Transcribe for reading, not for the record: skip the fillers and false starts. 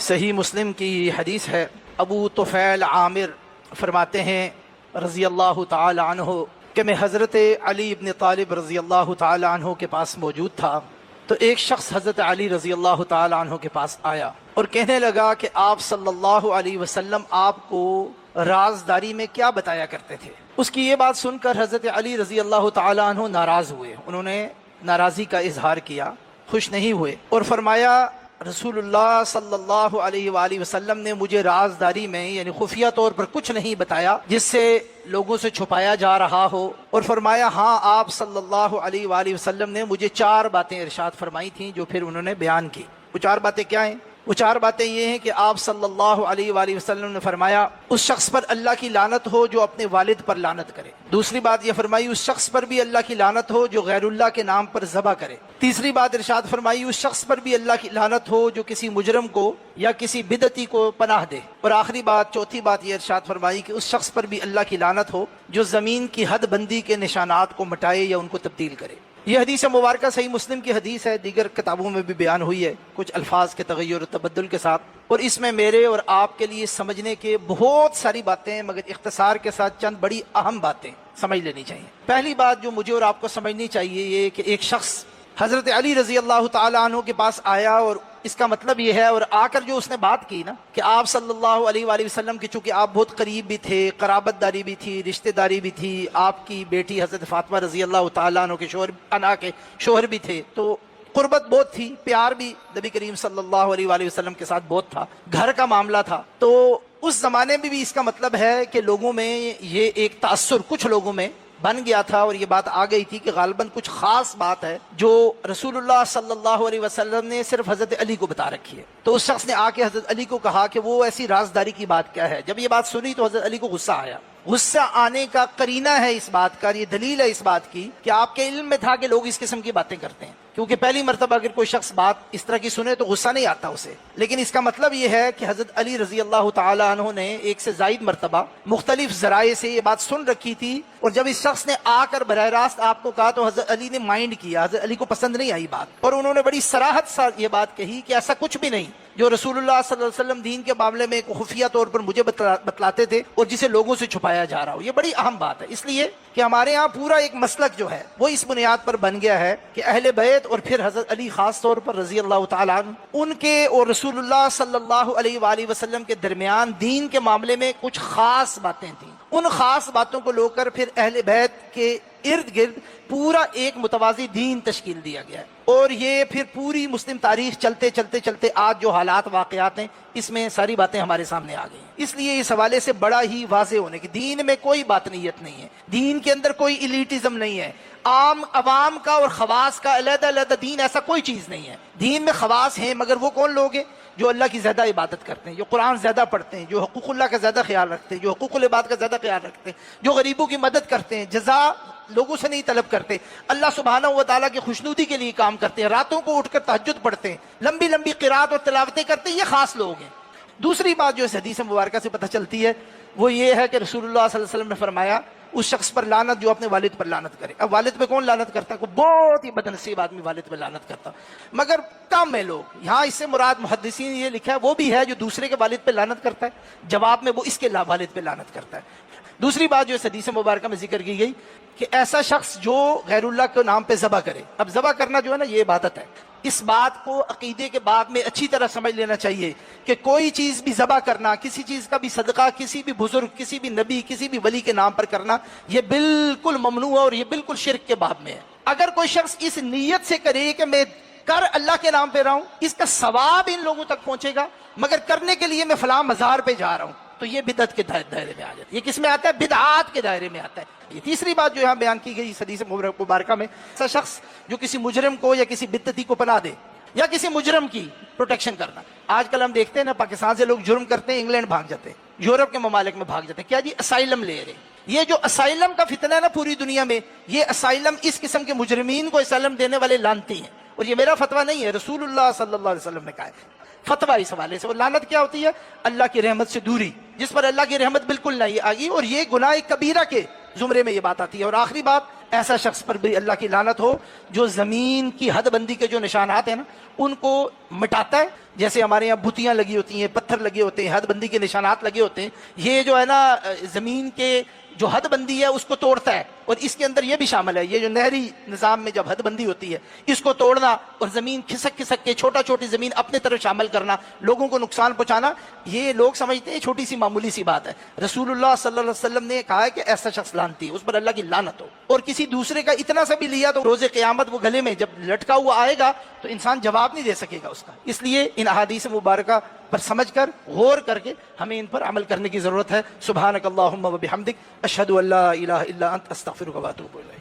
صحیح مسلم کی حدیث ہے، ابو طفیل عامر فرماتے ہیں رضی اللہ تعالی عنہ کہ میں حضرت علی ابن طالب رضی اللہ تعالی عنہ کے پاس موجود تھا، تو ایک شخص حضرت علی رضی اللہ تعالی عنہ کے پاس آیا اور کہنے لگا کہ آپ صلی اللہ علیہ وسلم آپ کو رازداری میں کیا بتایا کرتے تھے۔ اس کی یہ بات سن کر حضرت علی رضی اللہ تعالی عنہ ناراض ہوئے، انہوں نے ناراضی کا اظہار کیا، خوش نہیں ہوئے اور فرمایا رسول اللہ صلی اللہ علیہ وآلہ وسلم نے مجھے رازداری میں یعنی خفیہ طور پر کچھ نہیں بتایا جس سے لوگوں سے چھپایا جا رہا ہو، اور فرمایا ہاں آپ صلی اللہ علیہ وآلہ وسلم نے مجھے 4 باتیں ارشاد فرمائی تھیں جو پھر انہوں نے بیان کی۔ وہ 4 باتیں کیا ہیں؟ وہ 4 باتیں یہ ہیں کہ آپ صلی اللہ علیہ وآلہ وسلم نے فرمایا اس شخص پر اللہ کی لعنت ہو جو اپنے والد پر لعنت کرے۔ دوسری بات یہ فرمائی اس شخص پر بھی اللہ کی لعنت ہو جو غیر اللہ کے نام پر ذبح کرے۔ تیسری بات ارشاد فرمائی اس شخص پر بھی اللہ کی لعنت ہو جو کسی مجرم کو یا کسی بدعتی کو پناہ دے۔ اور آخری بات، چوتھی بات یہ ارشاد فرمائی کہ اس شخص پر بھی اللہ کی لعنت ہو جو زمین کی حد بندی کے نشانات کو مٹائے یا ان کو تبدیل کرے۔ یہ حدیث مبارکہ صحیح مسلم کی حدیث ہے، دیگر کتابوں میں بھی بیان ہوئی ہے کچھ الفاظ کے تغیر و تبدل کے ساتھ، اور اس میں میرے اور آپ کے لیے سمجھنے کے بہت ساری باتیں ہیں، مگر اختصار کے ساتھ چند بڑی اہم باتیں سمجھ لینی چاہیے۔ پہلی بات جو مجھے اور آپ کو سمجھنی چاہیے یہ کہ ایک شخص حضرت علی رضی اللہ تعالی عنہ کے پاس آیا، اور اس کا مطلب یہ ہے، اور آ کر جو اس نے بات کی نا کہ آپ صلی اللہ علیہ وآلہ وسلم کی چونکہ آپ بہت قریب بھی تھے، قرابت داری بھی تھی، رشتہ داری بھی تھی، آپ کی بیٹی حضرت فاطمہ رضی اللہ تعالیٰ عنہ کے شوہر بھی تھے، تو قربت بہت تھی، پیار بھی نبی کریم صلی اللہ علیہ وآلہ وسلم کے ساتھ بہت تھا، گھر کا معاملہ تھا۔ تو اس زمانے میں بھی اس کا مطلب ہے کہ لوگوں میں یہ ایک تأثر کچھ لوگوں میں بن گیا تھا، اور یہ بات آ گئی تھی کہ غالباً کچھ خاص بات ہے جو رسول اللہ صلی اللہ علیہ وسلم نے صرف حضرت علی کو بتا رکھی ہے۔ تو اس شخص نے آ کے حضرت علی کو کہا کہ وہ ایسی رازداری کی بات کیا ہے۔ جب یہ بات سنی تو حضرت علی کو غصہ آیا۔ غصہ آنے کا قرینہ ہے اس بات کا، یہ دلیل ہے اس بات کی کہ آپ کے علم میں تھا کہ لوگ اس قسم کی باتیں کرتے ہیں، کیونکہ پہلی مرتبہ اگر کوئی شخص بات اس طرح کی سنے تو غصہ نہیں آتا اسے، لیکن اس کا مطلب یہ ہے کہ حضرت علی رضی اللہ تعالی عنہ نے 1 سے زائد مرتبہ مختلف ذرائع سے یہ بات سن رکھی تھی، اور جب اس شخص نے آ کر براہ راست آپ کو کہا تو حضرت علی نے مائنڈ کیا، حضرت علی کو پسند نہیں آئی بات، اور انہوں نے بڑی صراحت سے یہ بات کہی کہ ایسا کچھ بھی نہیں جو رسول اللہ صلی اللہ علیہ وسلم دین کے معاملے میں ایک خفیہ طور پر مجھے بتلاتے تھے اور جسے لوگوں سے چھپایا جا رہا ہو۔ یہ بڑی اہم بات ہے، اس لیے کہ ہمارے ہاں پورا ایک مسلک جو ہے وہ اس بنیاد پر بن گیا ہے کہ اہل بیت اور پھر حضرت علی خاص طور پر رضی اللہ تعالیٰ عنہ ان کے اور رسول اللہ صلی اللہ علیہ وآلہ وسلم کے درمیان دین کے معاملے میں کچھ خاص باتیں تھیں، ان خاص باتوں کو لو کر پھر اہل بیت کے ارد گرد پورا ایک متوازی دین تشکیل دیا گیا ہے، اور یہ پھر پوری مسلم تاریخ چلتے چلتے چلتے آج جو حالات واقعات ہیں اس میں ساری باتیں ہمارے سامنے آ گئی ہیں۔ اس لیے اس حوالے سے بڑا ہی واضح ہونے کہ دین میں کوئی باطنیت نہیں ہے، دین کے اندر کوئی ایلیٹزم نہیں ہے، عوام کا اور خواص کا علیحدہ علیحدہ دین ایسا کوئی چیز نہیں ہے۔ دین میں خواص ہیں، مگر وہ کون لوگ ہیں؟ جو اللہ کی زیادہ عبادت کرتے ہیں، جو قرآن زیادہ پڑھتے ہیں، جو حقوق اللہ کا زیادہ خیال رکھتے ہیں، جو حقوق العباد کا زیادہ خیال رکھتے ہیں، جو غریبوں کی مدد کرتے ہیں، جزا لوگوں سے نہیں طلب کرتے، اللہ سبحانہ و تعالیٰ کی خوشنودی کے لیے کام کرتے ہیں، راتوں کو اٹھ کر تہجد پڑھتے ہیں، لمبی لمبی قرات اور تلاوتیں کرتے ہیں، یہ خاص لوگ ہیں۔ دوسری بات جو اس حدیث مبارکہ سے پتہ چلتی ہے وہ یہ ہے کہ رسول اللہ صلی اللہ علیہ وسلم نے فرمایا اس شخص پر لعنت جو اپنے والد پر لعنت کرے۔ اب والد پہ کون لعنت کرتا ہے؟ کوئی بہت ہی بدنصیب آدمی والد پہ لعنت کرتا، مگر کم ہے لوگ، یہاں اس سے مراد محدثین یہ لکھا ہے وہ بھی ہے جو دوسرے کے والد پہ لعنت کرتا ہے، جواب میں وہ اس کے والد پہ لعنت کرتا ہے۔ دوسری بات جو اس حدیث مبارکہ میں ذکر کی گئی کہ ایسا شخص جو غیر اللہ کے نام پہ ذبح کرے، اب ذبح کرنا جو ہے نا یہ عبادت ہے، اس بات کو عقیدے کے باب میں اچھی طرح سمجھ لینا چاہیے کہ کوئی چیز بھی ذبح کرنا، کسی چیز کا بھی صدقہ کسی بھی بزرگ، کسی بھی نبی، کسی بھی ولی کے نام پر کرنا، یہ بالکل ممنوع ہے اور یہ بالکل شرک کے باب میں ہے۔ اگر کوئی شخص اس نیت سے کرے کہ میں کر اللہ کے نام پہ رہا ہوں، اس کا ثواب ان لوگوں تک پہنچے گا، مگر کرنے کے لیے میں فلاں مزار پہ جا رہا ہوں تو یہ بدعت کے دائرے میں آ جاتا ہے۔ یہ کس میں آتا ہے؟ بدعات کے دائرے میں آتا ہے۔ یہ تیسری بات جو یہاں بیان کی گئی اس حدیث مبارکہ میں، ایسا شخص جو کسی مجرم کو یا کسی بدعتی کو پناہ دے یا کسی مجرم کی پروٹیکشن کرنا۔ آج کل ہم دیکھتے ہیں نا پاکستان سے لوگ جرم کرتے ہیں انگلینڈ بھاگ جاتے ہیں، یورپ کے ممالک میں بھاگ جاتے ہیں، کیا جی؟ اسائلم لے رہے۔ یہ جو اسائلم کا فتنہ ہے نا پوری دنیا میں، یہ اسائلم اس قسم کے مجرمین کو اسائلم دینے والے لانتی ہیں، اور یہ میرا فتویٰ نہیں ہے، رسول اللہ صلی اللہ علیہ وسلم نے کہا ہے فتویٰ اس حوالے سے۔ اور لعنت کیا ہوتی ہے؟ اللہ کی رحمت سے دوری، جس پر اللہ کی رحمت بالکل نہیں آئی، اور یہ گناہ کبیرہ کے زمرے میں یہ بات آتی ہے۔ اور آخری بات، ایسا شخص پر بھی اللہ کی لعنت ہو جو زمین کی حد بندی کے جو نشانات ہیں نا ان کو مٹاتا ہے. جیسے ہمارے یہاں بتیاں لگی ہوتی ہیں, پتھر لگے ہوتے ہیں, حد بندی کے نشانات لگے ہوتے ہیں, یہ جو ہے نا زمین کے جو حد بندی ہے اس کو توڑتا ہے. اور اس کے اندر یہ بھی شامل ہے, یہ جو نہری نظام میں جب حد بندی ہوتی ہے اس کو توڑنا اور زمین کھسک کھسک کے چھوٹا چھوٹی زمین اپنے طرف شامل کرنا, لوگوں کو نقصان پہنچانا, یہ لوگ سمجھتے ہیں چھوٹی سی معمولی سی بات ہے. رسول اللہ صلی اللہ علیہ وسلم نے کہا ہے کہ ایسا شخص لعنتی ہے, اس پر اللہ کی لعنت ہو. اور کسی دوسرے کا اتنا سا بھی لیا تو روز قیامت وہ گلے میں جب لٹکا ہوا آئے گا تو انسان جواب نہیں دے سکے گا اس کا. اس لیے ان احادیث مبارکہ پر سمجھ کر غور کر کے ہمیں ان پر عمل کرنے کی ضرورت ہے. سبحانک اللہم و بحمدک اشہد ان لا الہ الا انت استغفرک و اتوب الیک.